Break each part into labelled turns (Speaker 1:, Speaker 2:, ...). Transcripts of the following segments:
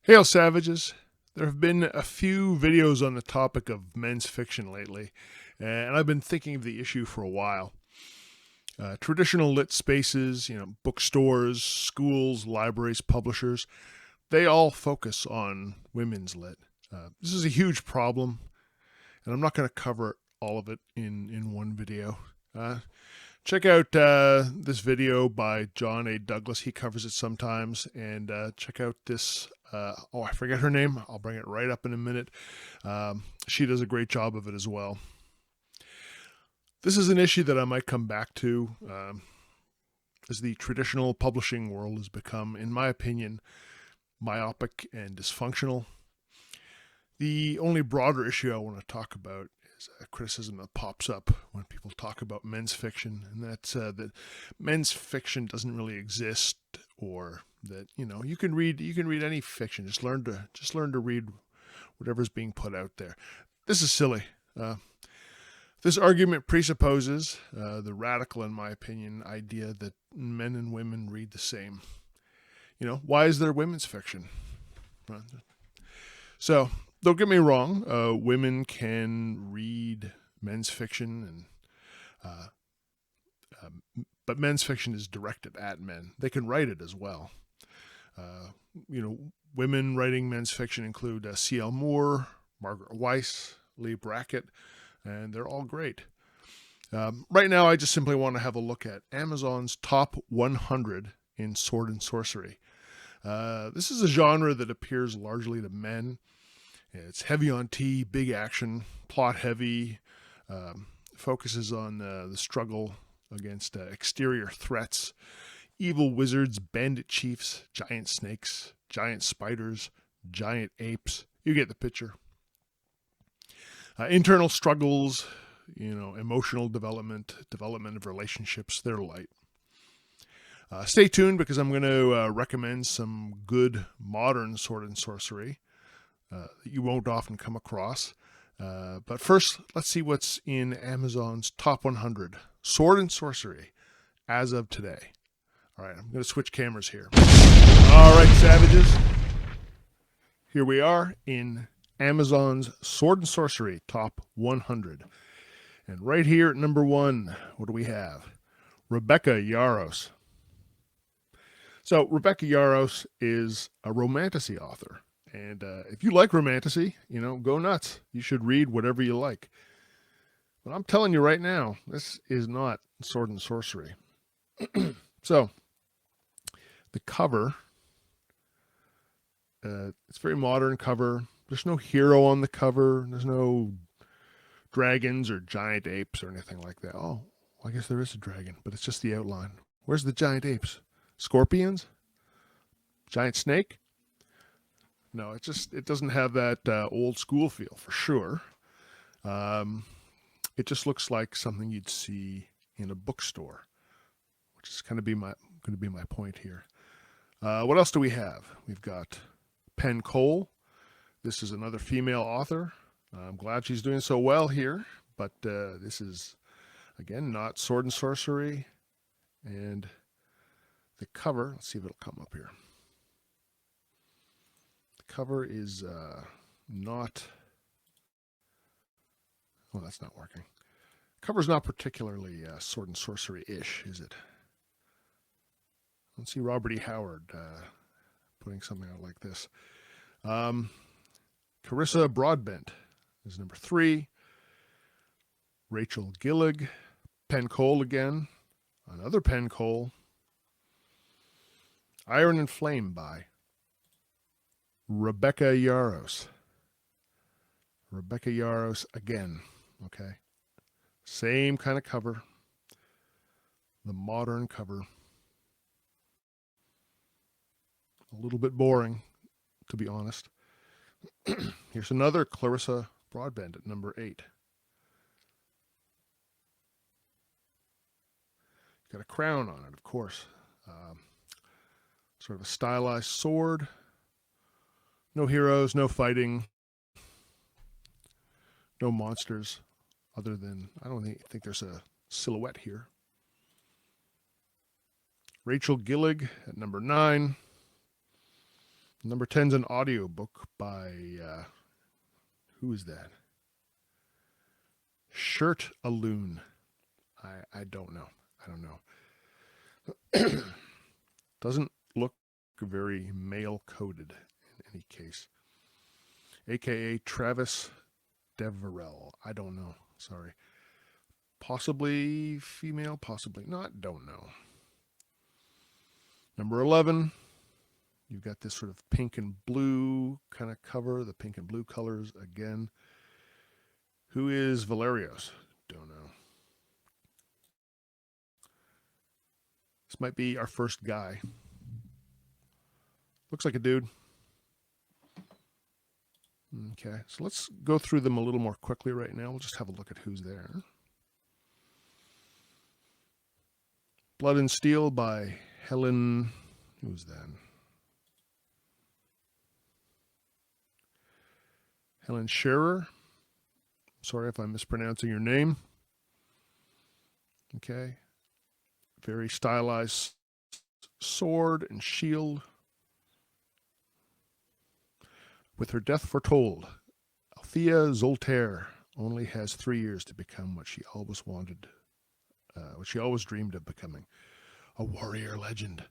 Speaker 1: Hail Savages! There have been a few videos on the topic of men's fiction lately, and I've been thinking of the issue for a while. Traditional lit spaces, bookstores, schools, libraries, publishers, they all focus on women's lit. This is a huge problem, and I'm not going to cover all of it in one video. Check out this video by John A. Douglas. He covers it sometimes. And check out this. I forget her name. I'll bring it right up in a minute. She does a great job of it as well. This is an issue that I might come back to as the traditional publishing world has become, in my opinion, myopic and dysfunctional. The only broader issue I want to talk about is a criticism that pops up when people talk about men's fiction, and that's that men's fiction doesn't really exist, or that you can read any fiction. Just learn to read whatever's being put out there. This is silly. This argument presupposes the radical, in my opinion, idea that men and women read the same. Why is there women's fiction? So don't get me wrong. Women can read men's fiction, but men's fiction is directed at men. They can write it as well. Women writing men's fiction include C.L. Moore, Margaret Weiss, Lee Brackett, and they're all great. Right now, I just simply want to have a look at Amazon's top 100 in Sword and Sorcery. This is a genre that appeals largely to men. It's heavy on tea, big action, plot heavy, focuses on the struggle against exterior threats, evil wizards, bandit chiefs, giant snakes, giant spiders, giant apes. You get the picture. Internal struggles, emotional development of relationships, they're light. Stay tuned because I'm going to recommend some good modern sword and sorcery that you won't often come across. But first, let's see what's in Amazon's top 100 sword and sorcery as of today. All right, I'm going to switch cameras here. All right, Savages. Here we are in Amazon's Sword and Sorcery Top 100. And right here at number 1, what do we have? Rebecca Yarros. So Rebecca Yarros is a romantasy author. And if you like romantasy, go nuts. You should read whatever you like. But I'm telling you right now, this is not Sword and Sorcery. So the cover, it's a very modern cover. There's no hero on the cover. There's no dragons or giant apes or anything like that. Oh, I guess there is a dragon, but it's just the outline. Where's the giant apes? Scorpions? Giant snake? No, it doesn't have that old school feel for sure. It just looks like something you'd see in a bookstore, which is going to be my point here. What else do we have? We've got Penn Cole. This is another female author. I'm glad she's doing so well here, but this is, again, not Sword and Sorcery. And the cover, let's see if it'll come up here. The cover is not, well, that's not working. The cover's not particularly Sword and Sorcery-ish, is it? Let's see Robert E. Howard putting something out like this. Carissa Broadbent is number 3. Rachel Gillig. Penn Cole again. Another Penn Cole. Iron and Flame by Rebecca Yarros. Rebecca Yarros again. Okay. Same kind of cover. The modern cover. A little bit boring, to be honest. Here's another Clarissa Broadbent at number 8. Got a crown on it, of course. Sort of a stylized sword. No heroes, no fighting. No monsters, other than, I don't think there's a silhouette here. Rachel Gillig at number 9. Number 10 is an audio book by, who is that? Shirt a Loon. I don't know. I don't know. Doesn't look very male coded in any case. AKA Travis Deverell. I don't know. Sorry. Possibly female, possibly not. Don't know. Number 11. You've got this sort of pink and blue kind of cover. The pink and blue colors again. Who is Valerios? Don't know. This might be our first guy. Looks like a dude. Okay, so let's go through them a little more quickly right now. We'll just have a look at who's there. Blood and Steel by Helen. Who's that? Helen Scherer. Sorry if I'm mispronouncing your name. Okay. Very stylized sword and shield. With her death foretold, Althea Zoltaire only has 3 years to become what she always wanted, what she always dreamed of becoming, a warrior legend.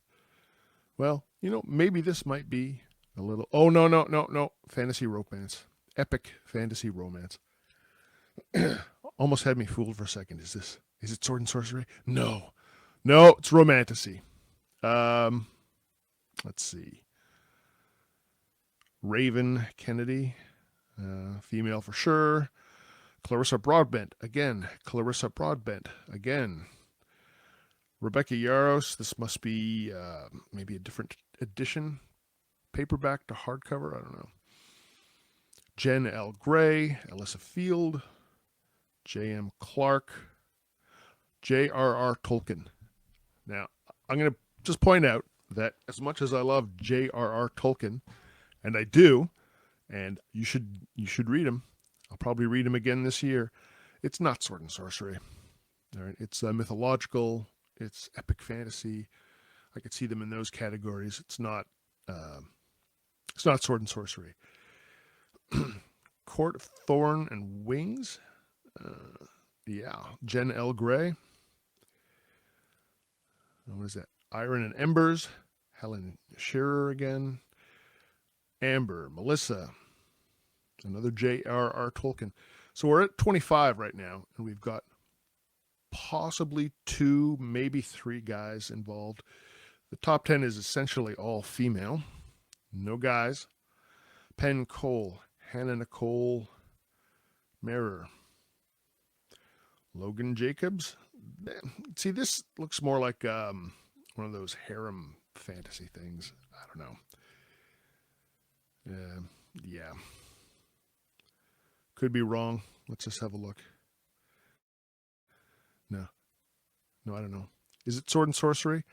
Speaker 1: Well, you know, maybe this might be a little... Oh, no. Fantasy romance. Epic fantasy romance. Almost had me fooled for a second. Is it Sword and Sorcery? No, it's romantasy. Let's see. Raven Kennedy, female for sure. Clarissa Broadbent again. Rebecca Yaros. This must be maybe a different edition, paperback to hardcover. I don't know. Jen L. Gray, Alyssa Field, J.M. Clark, J.R.R. Tolkien. Now, I'm going to just point out that as much as I love J.R.R. Tolkien, and I do, and you should read him. I'll probably read him again this year. It's not Sword and Sorcery. All right, it's mythological. It's epic fantasy. I could see them in those categories. It's not Sword and Sorcery. Court of Thorn and Wings. Jen L. Gray. What is that? Iron and Embers. Helen Scherer again. Amber, Melissa. Another J.R.R. Tolkien. So we're at 25 right now, and we've got possibly 2, maybe 3 guys involved. The top 10 is essentially all female. No guys. Penn Cole, Hannah Nicole Marer, Logan Jacobs. See, this looks more like one of those harem fantasy things. I don't know. Yeah. Could be wrong. Let's just have a look. No, I don't know. Is it Sword and Sorcery?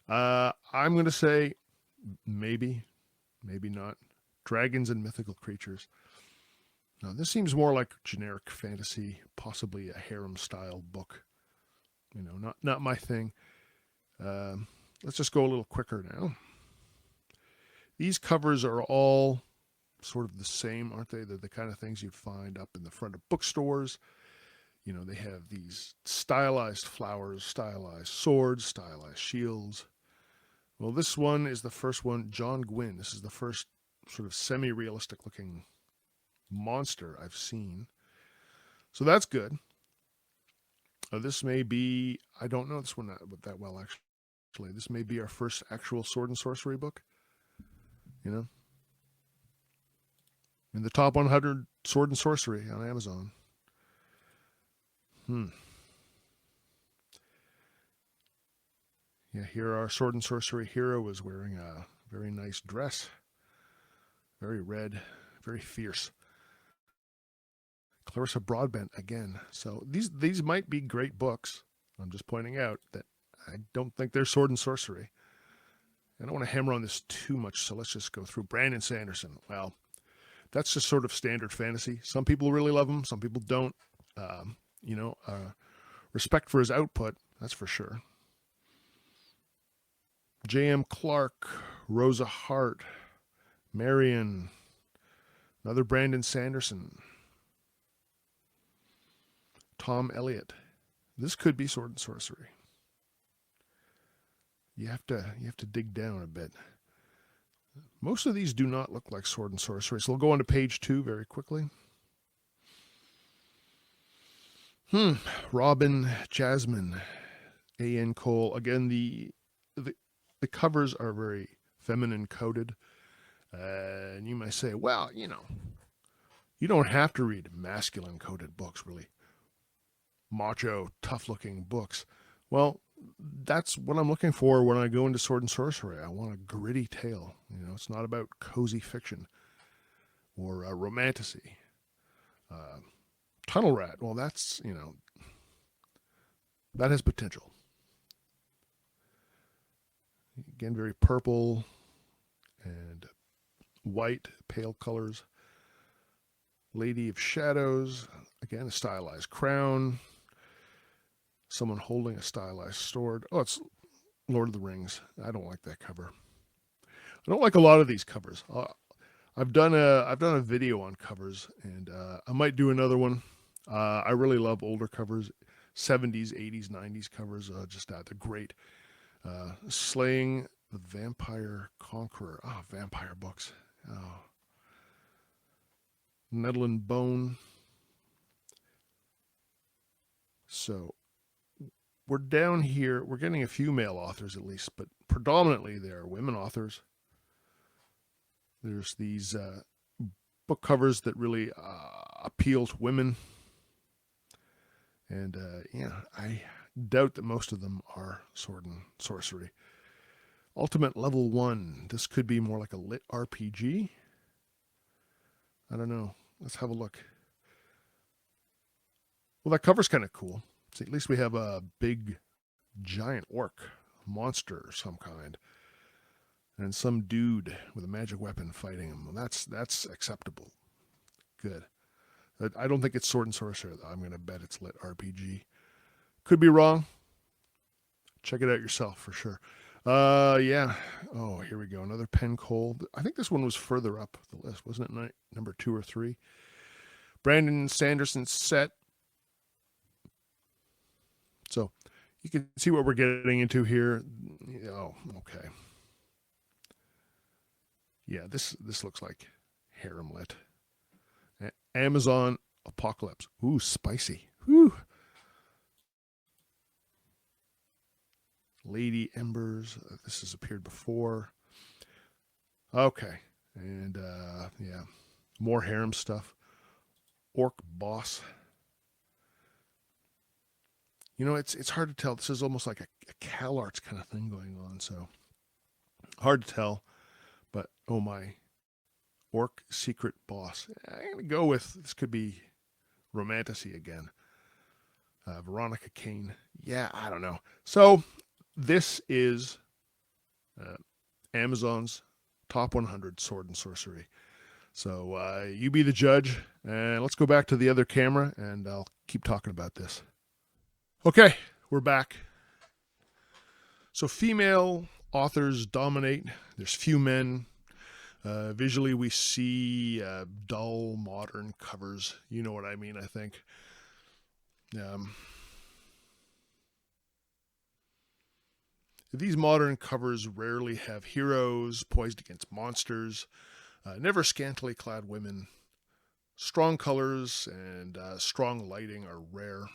Speaker 1: I'm going to say maybe not. Dragons and Mythical Creatures. Now, this seems more like generic fantasy, possibly a harem-style book. You know, not my thing. Let's just go a little quicker now. These covers are all sort of the same, aren't they? They're the kind of things you'd find up in the front of bookstores. You know, they have these stylized flowers, stylized swords, stylized shields. Well, this one is the first one, John Gwynn. This is the first sort of semi-realistic looking monster I've seen. So that's good. This may be, I don't know this one that well, actually. This may be our first actual Sword and Sorcery book. You know? In the top 100 Sword and Sorcery on Amazon. Yeah, here our Sword and Sorcery hero is wearing a very nice dress. Very red, very fierce. Clarissa Broadbent again. So these might be great books. I'm just pointing out that I don't think they're Sword and Sorcery. I don't want to hammer on this too much, so let's just go through. Brandon Sanderson. Well, that's just sort of standard fantasy. Some people really love him, some people don't. Respect for his output, that's for sure. J.M. Clark, Rosa Hart, Marion, another Brandon Sanderson, Tom Elliott. This could be Sword and Sorcery. You have to dig down a bit. Most of these do not look like Sword and Sorcery, so we'll go on to page 2 very quickly. Robin, Jasmine, A.N. Cole. Again, the covers are very feminine coded. And you might say, well, you don't have to read masculine coded books, really. Macho, tough-looking books. Well, that's what I'm looking for when I go into Sword and Sorcery. I want a gritty tale. It's not about cozy fiction or romantasy. Tunnel Rat, well, that's, that has potential. Again, very purple and white, pale colors. Lady of Shadows, again, a stylized crown. Someone holding a stylized sword. Oh, it's Lord of the Rings. I don't like that cover. I don't like a lot of these covers. I've done a video on covers, and I might do another one. I really love older covers, 70s, 80s, 90s covers. They're great. Slaying the Vampire Conqueror. Oh, vampire books. Oh. Nettle and Bone. So we're down here. We're getting a few male authors at least, but predominantly they are women authors. There's these book covers that really appeal to women. And I doubt that most of them are Sword and Sorcery. Ultimate Level 1. This could be more like a lit RPG. I don't know. Let's have a look. Well, that cover's kind of cool. See, at least we have a big, giant orc, monster of some kind, and some dude with a magic weapon fighting him. Well, that's acceptable. Good. I don't think it's Sword and Sorcery, though. I'm going to bet it's lit RPG. Could be wrong. Check it out yourself for sure. Yeah. Oh, here we go. Another Pen Cole. I think this one was further up the list, wasn't it? Number 2 or 3. Brandon Sanderson's set. So you can see what we're getting into here. Oh, okay. Yeah, this looks like harem lit. Amazon Apocalypse. Ooh, spicy. Ooh. Lady Embers. This has appeared before. Okay. And, yeah. More harem stuff. Orc Boss. It's hard to tell. This is almost like a CalArts kind of thing going on, so hard to tell. But, oh my. Orc Secret Boss. I'm going to go with, this could be romantasy again. Veronica Kane. Yeah, I don't know. So, this is Amazon's top 100 Sword and Sorcery. So, you be the judge. And let's go back to the other camera, and I'll keep talking about this. Okay, we're back. So, female authors dominate. There's few men. Visually, we see dull, modern covers. You know what I mean, I think. These modern covers rarely have heroes poised against monsters, never scantily clad women. Strong colors and strong lighting are rare.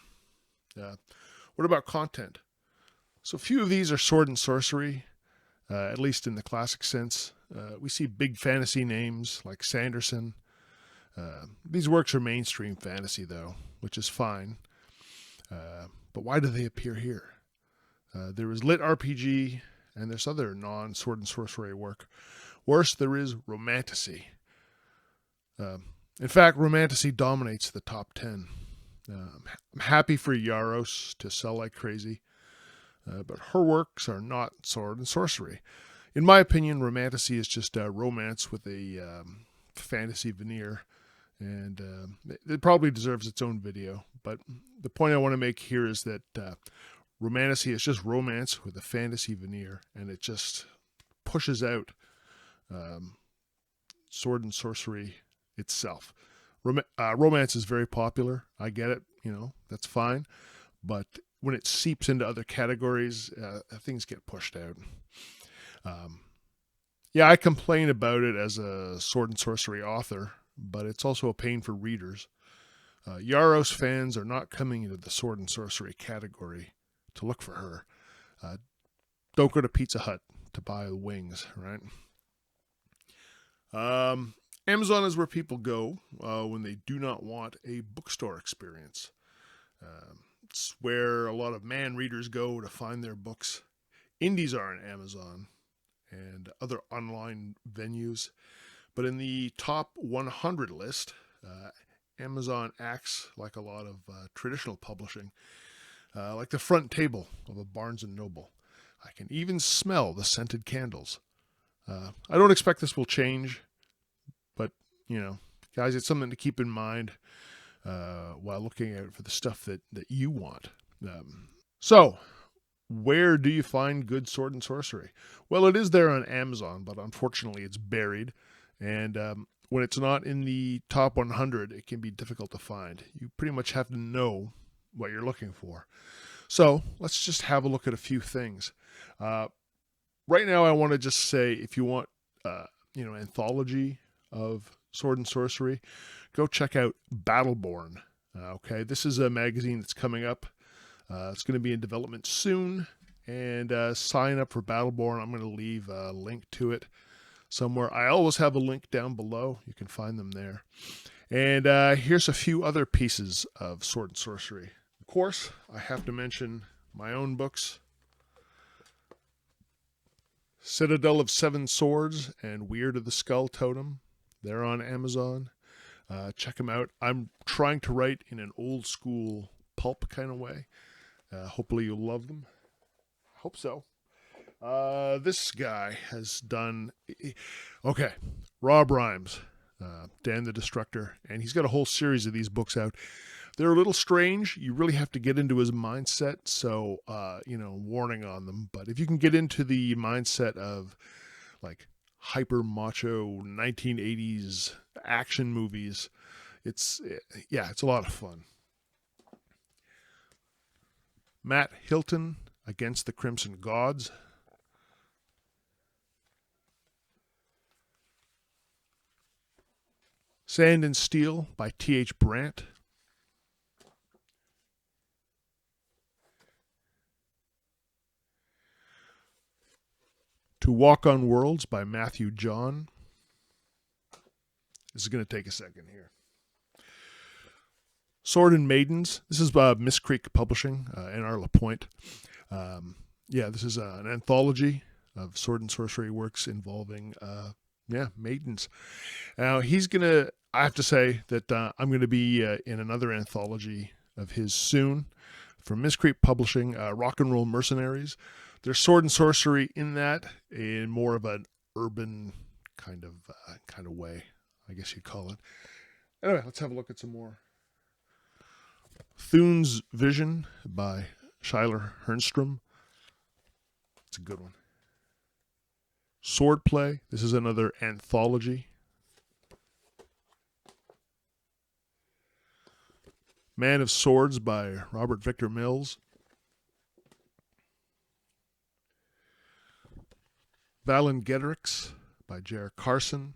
Speaker 1: What about content? So few of these are Sword and Sorcery, at least in the classic sense. We see big fantasy names like Sanderson. These works are mainstream fantasy, though, which is fine. But why do they appear here? There is lit RPG, and there's other non-Sword and Sorcery work. Worse, there is romantasy. In fact, romantasy dominates the top 10. I'm happy for Yaros to sell like crazy, but her works are not Sword and Sorcery. In my opinion, romantasy is just a romance with a fantasy veneer, and it probably deserves its own video. But the point I want to make here is that romantasy is just romance with a fantasy veneer, and it just pushes out Sword and Sorcery itself. Romance is very popular. I get it. That's fine. But when it seeps into other categories, things get pushed out. Yeah, I complain about it as a Sword and Sorcery author, but it's also a pain for readers. Yaros fans are not coming into the Sword and Sorcery category to look for her. Don't go to Pizza Hut to buy the wings, right? Amazon is where people go when they do not want a bookstore experience. It's where a lot of man readers go to find their books. Indies are on Amazon and other online venues. But in the top 100 list, Amazon acts like a lot of traditional publishing, like the front table of a Barnes & Noble. I can even smell the scented candles. I don't expect this will change, but, guys, it's something to keep in mind while looking out for the stuff that you want. So, where do you find good Sword and Sorcery? Well, it is there on Amazon, but unfortunately it's buried. And when it's not in the top 100, it can be difficult to find. You pretty much have to know what you're looking for. So let's just have a look at a few things. Right now, I want to just say, if you want, anthology of Sword and Sorcery, go check out BATTLEBORN. Okay, this is a magazine that's coming up. It's going to be in development soon, and sign up for BATTLEBORN. I'm going to leave a link to it somewhere. I always have a link down below. You can find them there. And here's a few other pieces of Sword and Sorcery. Of course, I have to mention my own books. Citadel of Seven Swords and Weird of the Skull Totem. They're on Amazon. Check them out. I'm trying to write in an old school pulp kind of way. Hopefully you'll love them. I hope so. This guy has done... Okay, Rob Rhymes, Dan the Destructor, and he's got a whole series of these books out. They're a little strange. You really have to get into his mindset, so, warning on them. But if you can get into the mindset of, like, hyper macho 1980s action movies, it's a lot of fun. Matt Hilton, Against the Crimson Gods. Sand and Steel by T.H. Brandt. To Walk on Worlds by Matthew John. This is going to take a second here. Sword and Maidens. This is Miss Creek Publishing in our La Pointe. This is an anthology of Sword and Sorcery works involving maidens. Now I have to say that I'm going to be in another anthology of his soon from Miss Creek Publishing, Rock and Roll Mercenaries. There's Sword and Sorcery in that, in more of an urban kind of way, I guess you'd call it. Anyway, let's have a look at some more. Thune's Vision by Schuyler Hernstrom. It's a good one. Swordplay. This is another anthology. Man of Swords by Robert Victor Mills. Valengedrix by J.R. Carson.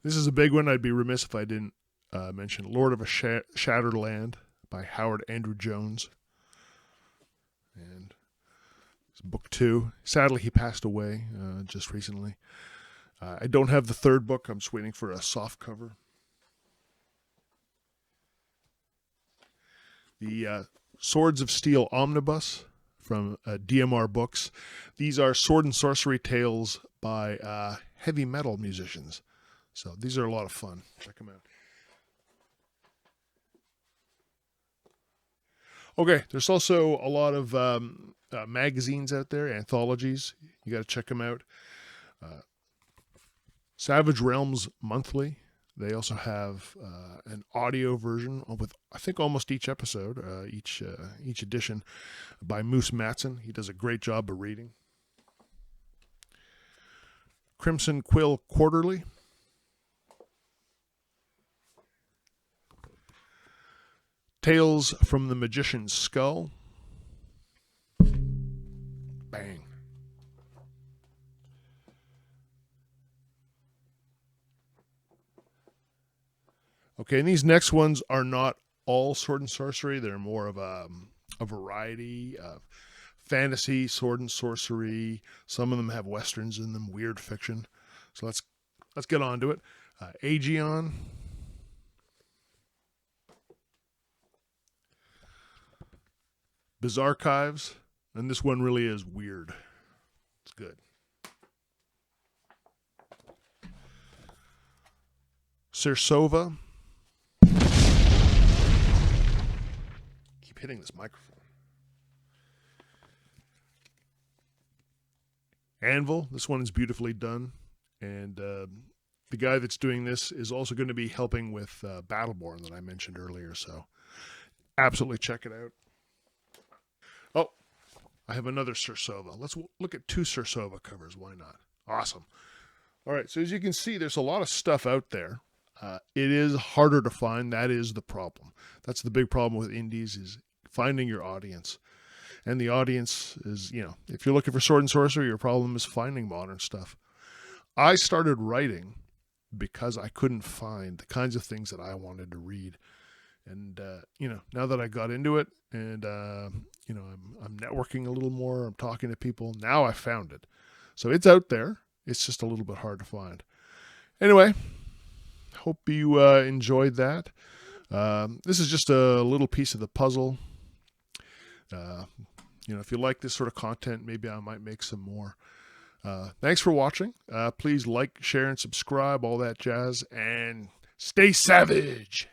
Speaker 1: This is a big one. I'd be remiss if I didn't mention Lord of a Shattered Land by Howard Andrew Jones. And it's book 2. Sadly, he passed away just recently. I don't have the third book. I'm just waiting for a soft cover. The Swords of Steel Omnibus from DMR Books. These are Sword and Sorcery tales by heavy metal musicians. So these are a lot of fun. Check them out. Okay, there's also a lot of magazines out there, anthologies. You got to check them out. Savage Realms Monthly. They also have an audio version with, I think, almost each episode, each edition, by Moose Matson. He does a great job of reading. Crimson Quill Quarterly. Tales from the Magician's Skull. Bang. Okay, and these next ones are not all sword and sorcery. They're more of a variety of fantasy, sword and sorcery. Some of them have westerns in them, weird fiction. So let's get on to it. Aegeon. Bizarchives. And this one really is weird. It's good. Cersova. Keep hitting this microphone. ANVIL. This one is beautifully done. And the guy that's doing this is also going to be helping with Battleborn that I mentioned earlier. So absolutely check it out. Oh, I have another Cersova. Let's look at 2 Cersova covers. Why not? Awesome. All right. So as you can see, there's a lot of stuff out there. It is harder to find. That is the problem. That's the big problem with indies, is finding your audience. And the audience is, if you're looking for sword and sorcery, your problem is finding modern stuff. I started writing because I couldn't find the kinds of things that I wanted to read. And, now that I got into it and, I'm networking a little more, I'm talking to people, now I found it. So it's out there. It's just a little bit hard to find. Anyway, hope you enjoyed that. This is just a little piece of the puzzle. If you like this sort of content, maybe I might make some more. Thanks for watching. Please like, share, and subscribe, all that jazz, and stay savage.